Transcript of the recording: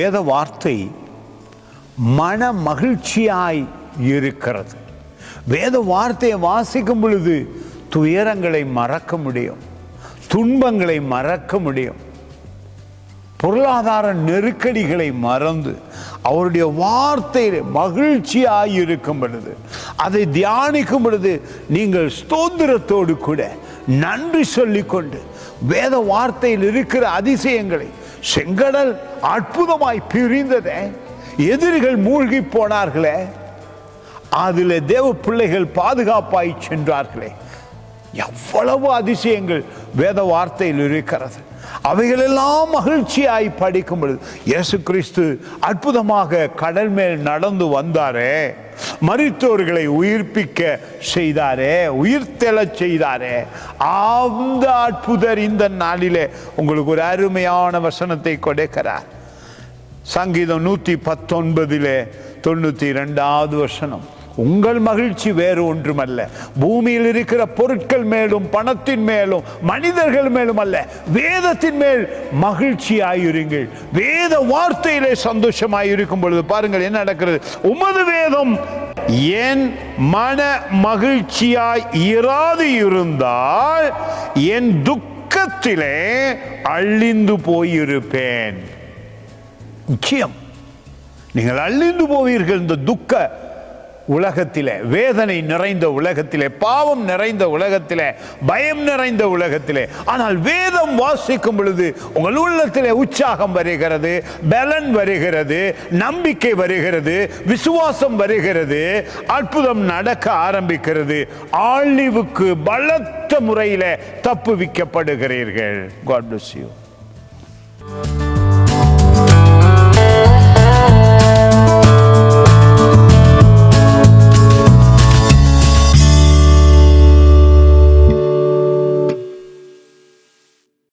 வேத வார்த்தை மன மகிழ்ச்சியாய் இருக்கிறது. வேத வார்த்தையை வாசிக்கும் பொழுது துயரங்களை மறக்க முடியும், துன்பங்களை மறக்க முடியும். பொருளாதார நெருக்கடிகளை மறந்து அவருடைய வார்த்தையில மகிழ்ச்சியாய் இருக்கும் பொழுது, அதை தியானிக்கும் பொழுது நீங்கள் ஸ்தோத்திரத்தோடு கூட நன்றி சொல்லிக்கொண்டு வேத வார்த்தையில் இருக்கிற அதிசயங்களை, செங்கடல் அற்புதமாய் பிரிந்ததே, எதிரிகள் மூழ்கி போனார்களே, அதில் தேவ பிள்ளைகள் பாதுகாப்பாய் சென்றார்களே, எவ்வளவு அதிசயங்கள் வேத வார்த்தையில் இருக்கிறது. அவைகளெல்லாம் மகிழ்ச்சியாய் படிக்கும் பொழுது, இயேசு கிறிஸ்து அற்புதமாக கடல் மேல் நடந்து வந்தாரே, மரித்தோர்களை உயிர்ப்பிக்க செய்தாரே, உயிர்த்தெழச் செய்தாரே, அந்த அற்புதர் இந்த நாளிலே உங்களுக்கு ஒரு அருமையான வசனத்தை கொடுக்கிறார். சங்கீதம் 119:92 வசனம், உங்கள் மகிழ்ச்சி வேறு ஒன்றுமல்ல, பூமியில் இருக்கிற பொருட்கள் மேலும் பணத்தின் மேலும் மனிதர்கள் மேலும் அல்ல, வேதத்தின் மேல் மகிழ்ச்சியாயிருங்கள். வேத வார்த்தையிலே சந்தோஷமாயிருக்கும் பொழுது பாருங்கள் என்ன நடக்கிறது. உமது வேதம் என் மன மகிழ்ச்சியாய் இராது இருந்தால் என் துக்கத்திலே அழிந்து போயிருப்பேன். நிச்சயம் நீங்கள் அழிந்து போவீர்கள். இந்த துக்க உலகத்திலே, வேதனை நிறைந்த உலகத்திலே, பாவம் நிறைந்த உலகத்திலே, பயம் நிறைந்த உலகத்திலே. ஆனால் வேதம் வாசிக்கும் பொழுது உங்கள் உள்ளத்திலே உற்சாகம் வருகிறது, பலன் வருகிறது, நம்பிக்கை வருகிறது, விசுவாசம் வருகிறது, அற்புதம் நடக்க ஆரம்பிக்கிறது. அழிவுக்கு பலத்த முறையிலே தப்புவிக்கப்படுகிறீர்கள். God bless you.